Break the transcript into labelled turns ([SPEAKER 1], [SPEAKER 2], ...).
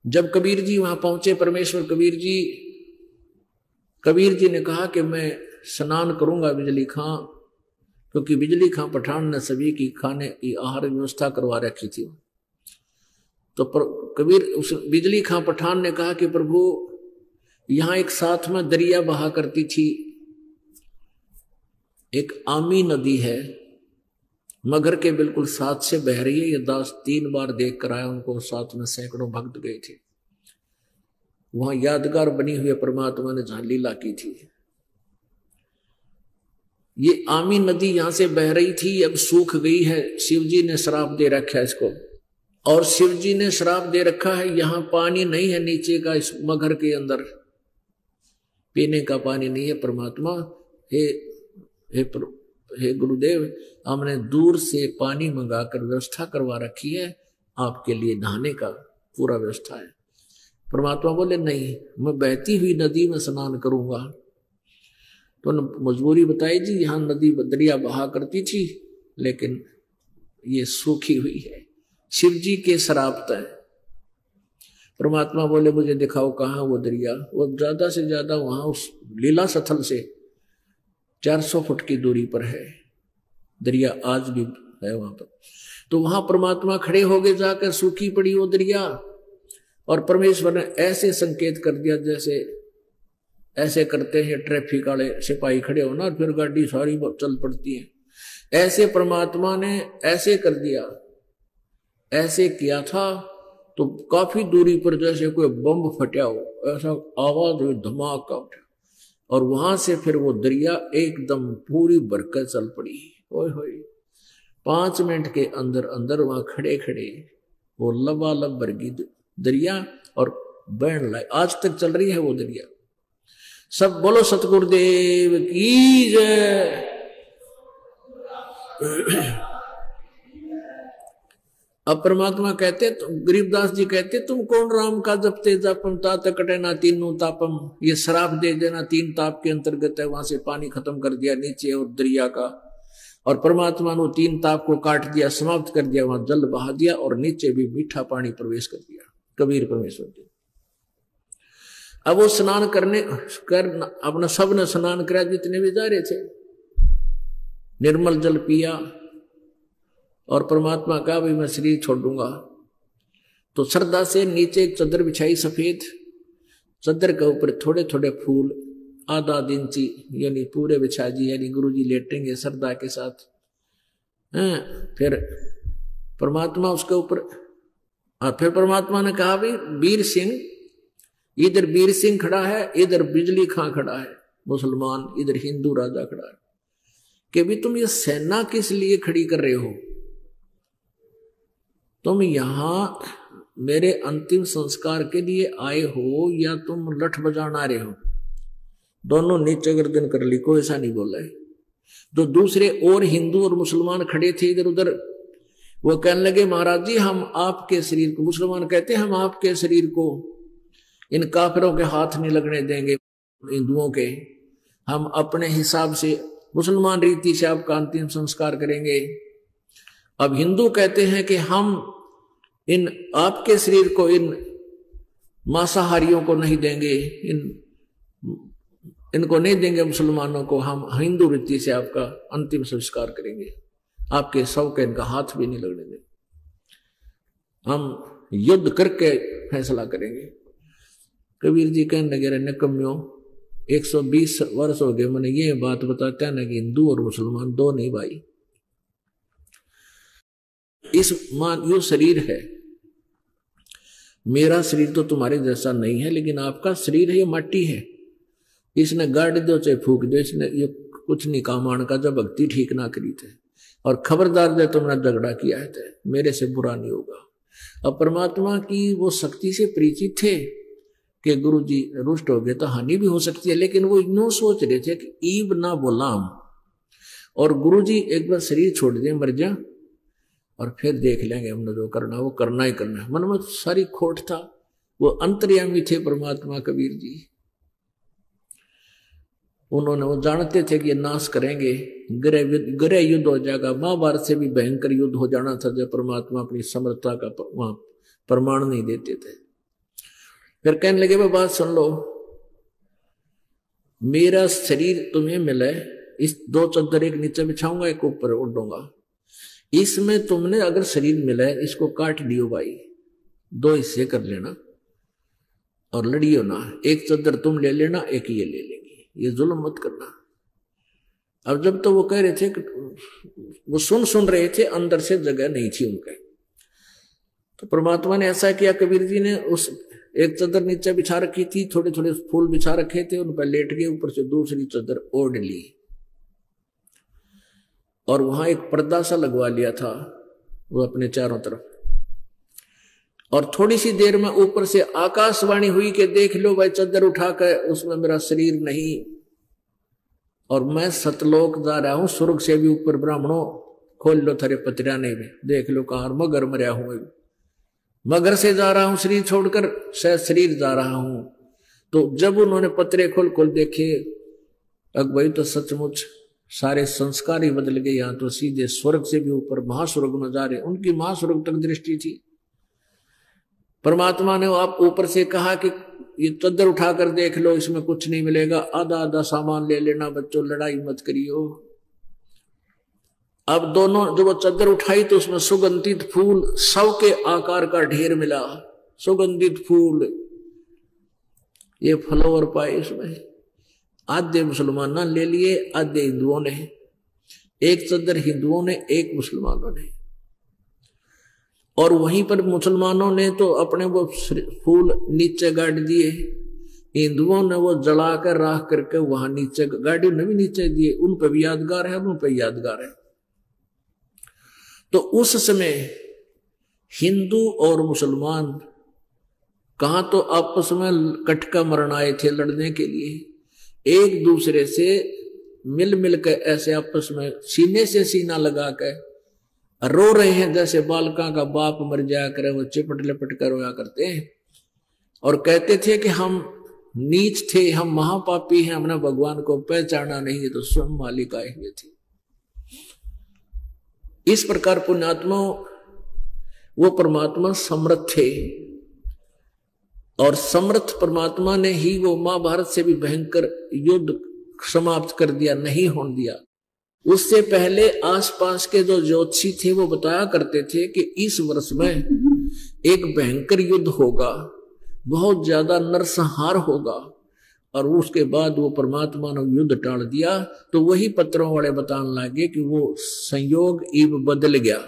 [SPEAKER 1] जब कबीर जी वहां पहुंचे, परमेश्वर कबीर जी ने कहा कि मैं स्नान करूंगा बिजली खां, क्योंकि बिजली खां पठान ने सभी की खाने की आहार व्यवस्था करवा रखी थी। तो कबीर उस बिजली खां पठान ने कहा कि प्रभु यहां एक साथ में दरिया बहा करती थी, एक आमी नदी है, मगर के बिल्कुल साथ से बह रही है। ये दास 3 बार देख कर आया, उनको साथ में सैकड़ों भक्त गए थे। वहां यादगार बनी हुई परमात्मा ने जहां लीला की थी। ये आमी नदी यहां से बह रही थी, अब सूख गई है। शिव जी ने श्राप दे रखा है इसको, और शिव जी ने श्राप दे रखा है यहां पानी नहीं है नीचे का, इस मगर के अंदर पीने का पानी नहीं है। परमात्मा हे गुरुदेव, हमने दूर से पानी मंगाकर व्यवस्था करवा रखी है, आपके लिए नहाने का पूरा व्यवस्था है। परमात्मा बोले नहीं, मैं बहती हुई नदी में स्नान करूंगा। तो मजबूरी बताई जी, यहां नदी दरिया बहा करती थी, लेकिन ये सूखी हुई है, शिव जी के श्राप है। परमात्मा बोले मुझे दिखाओ कहां वो दरिया। वो ज्यादा से ज्यादा वहां उस लीला स्थल से 400 फुट की दूरी पर है दरिया, आज भी है वहां पर। तो वहां परमात्मा खड़े हो गए, जाकर सूखी पड़ी वो दरिया, और परमेश्वर ने ऐसे संकेत कर दिया जैसे ऐसे करते हैं ट्रैफिक वाले सिपाही खड़े हो ना, फिर गाड़ी सारी चल पड़ती है। ऐसे परमात्मा ने ऐसे कर दिया, ऐसे किया था तो काफी दूरी पर जैसे कोई बम फटा हो, ऐसा आवाज हुई, धमाका उठा, और वहां से फिर वो दरिया एकदम पूरी भरकर चल पड़ी। ओए होए, 5 मिनट के अंदर अंदर वहां खड़े खड़े वो लबालब भर गई दरिया, और बहन लाई, आज तक चल रही है वो दरिया। सब बोलो सतगुरुदेव की जय। अब परमात्मा कहते, गरीबदास जी कहते, तुम कौन राम का जपते जापम तात कटे ना तीनों तापम। ये शराब दे देना 3 ताप के अंतर्गत है। वहां से पानी खत्म कर दिया नीचे और दरिया का, और परमात्मा ने 3 ताप को काट दिया, समाप्त कर दिया, वहां जल बहा दिया, और नीचे भी मीठा पानी प्रवेश कर दिया। कबीर परमेश्वर जी अब वो स्नान करने अपना सब ने स्नान कराया, जितने भी जा रहे थे, निर्मल जल पिया, और परमात्मा कहा भाई मैं शरीर छोड़ दूंगा। तो श्रद्धा से नीचे एक चादर बिछाई सफेद, चादर के ऊपर थोड़े थोड़े फूल, आधा इंची यानी पूरे बिछा जी, यानी गुरु जी लेटेंगे श्रद्धा के साथ। फिर परमात्मा उसके ऊपर, फिर परमात्मा ने कहा भाई वीर सिंह, इधर वीर सिंह खड़ा है, इधर बिजली खां खड़ा है मुसलमान, इधर हिंदू राजा खड़ा है, कि भी तुम ये सेना किस लिए खड़ी कर रहे हो? तुम यहां मेरे अंतिम संस्कार के लिए आए हो या तुम लठ बजाना रहे हो? दोनों नीचे गर्दन कर ली, कोई ऐसा नहीं बोला है। जो दूसरे और हिंदू और मुसलमान खड़े थे इधर उधर, वो कहने लगे महाराज जी हम आपके शरीर को, मुसलमान कहते हम आपके शरीर को इन काफिरों के हाथ नहीं लगने देंगे, हिंदुओं के, हम अपने हिसाब से मुसलमान रीति से आपका अंतिम संस्कार करेंगे। अब हिंदू कहते हैं कि हम इन आपके शरीर को इन मांसाहारियों को नहीं देंगे, इनको नहीं देंगे मुसलमानों को, हम हिंदू रीति से आपका अंतिम संस्कार करेंगे, आपके शव के इनका हाथ भी नहीं लगने देंगे, हम युद्ध करके फैसला करेंगे। कबीर जी कहने लगे निकम्यो, 120 वर्ष हो गए मैंने ये बात बताता है ना कि हिंदू और मुसलमान दो नहीं भाई। इस मान यो शरीर है, मेरा शरीर तो तुम्हारे जैसा नहीं है, लेकिन आपका शरीर है, ये माटी है, इसने गाड़ दो चाहे फूक दो, इसने ये कुछ नहीं काम आने का, जब भक्ति ठीक ना करी थे। और खबरदार जब तुमने झगड़ा किया है तो मेरे से बुरा नहीं होगा। अब परमात्मा की वो शक्ति से परिचित थे कि गुरु जी रुष्ट हो गए तो हानि भी हो सकती है, लेकिन वो यूं सोच रहे थे कि ईब ना बोला हम, और गुरु जी एक बार शरीर छोड़ दे मर जा, और फिर देख लेंगे हमने जो करना वो करना ही करना है। मन में सारी खोट था, वो अंतर्यामी थे परमात्मा कबीर जी, उन्होंने वो जानते थे कि ये नाश करेंगे, गृह युद्ध हो जाएगा, महाभारत से भी भयंकर युद्ध हो जाना था जब परमात्मा अपनी समर्थता का वहां प्रमाण नहीं देते थे। फिर कहने लगे भाई बात सुन लो, मेरा शरीर तुम्हें मिले, इस 2 चद्दर एक नीचे बिछाऊंगा एक ऊपर उड़ूंगा, इसमें तुमने अगर शरीर मिले इसको काट लियो भाई, 2 हिस्से कर लेना और लड़ियो ना, एक चद्दर तुम ले लेना एक ये ले लेंगे, ये जुल्म मत करना। अब जब तो वो कह रहे थे, वो सुन रहे थे, अंदर से जगह नहीं थी उनके, तो परमात्मा ने ऐसा किया, कबीर जी ने उस एक चद्दर नीचे बिछा रखी थी, थोड़े थोड़े फूल बिछा रखे थे, उन पर लेट गए, ऊपर से दूसरी चद्दर ओढ़ ली और वहां एक पर्दा सा लगवा लिया था वो अपने चारों तरफ, और थोड़ी सी देर में ऊपर से आकाशवाणी हुई कि देख लो भाई चद्दर उठाकर, उसमें मेरा शरीर नहीं और मैं सतलोक जा रहा हूं, स्वर्ग से भी ऊपर, ब्राह्मणों खोल लो थारे पतराने में, देख लो कहां मगर मरिया हूं, मगर से जा रहा हूं शरीर छोड़कर, शायद शरीर जा रहा हूं। तो जब उन्होंने पतरे खोल खोल देखे, अब भाई तो सचमुच सारे संस्कार ही बदल गए, यहां तो सीधे स्वर्ग से भी ऊपर महास्वर्ग में जा रहे, उनकी महास्वर्ग तक दृष्टि थी। परमात्मा ने आप ऊपर से कहा कि ये चद्दर उठाकर देख लो, इसमें कुछ नहीं मिलेगा, आधा आधा सामान ले लेना बच्चों, लड़ाई मत करियो। अब दोनों जब वो चद्दर उठाई तो उसमें सुगंधित फूल 100 के आकार का ढेर मिला, सुगंधित फूल, ये फ्लावर पाए इसमें। आधे मुसलमानों ने ले लिए, आधे हिंदुओं ने, एक चद्दर हिंदुओं ने एक मुसलमानों ने, और वहीं पर मुसलमानों ने तो अपने वो फूल नीचे गाड़ दिए, हिंदुओं ने वो जलाकर राख करके वहां नीचे गाड़ी ने भी नीचे दिए, उन पर भी यादगार है, उन पर यादगार है। तो उस समय हिंदू और मुसलमान कहां तो आपस में कटका मरण आए थे लड़ने के लिए, एक दूसरे से मिल मिलकर ऐसे आपस में सीने से सीना लगा कर रो रहे हैं, जैसे बालका का बाप मर जाया करे, वो चिपट लिपट कर रोया करते हैं और कहते थे कि हम नीच थे, हम महापापी हैं, हमने भगवान को पहचाना नहीं, है तो स्वयं मालिक आए हुए थे। इस प्रकार पुण्यात्मा वो परमात्मा समर्थ थे, और समर्थ परमात्मा ने ही वो महाभारत से भी भयंकर युद्ध समाप्त कर दिया, नहीं होने दिया। उससे पहले आसपास के जो ज्योतिषी थे वो बताया करते थे कि इस वर्ष में एक भयंकर युद्ध होगा, बहुत ज्यादा नरसंहार होगा, और उसके बाद वो परमात्मा ने युद्ध टाल दिया। तो वही पत्रों वाले बताने लगे कि वो संयोग इब बदल गया।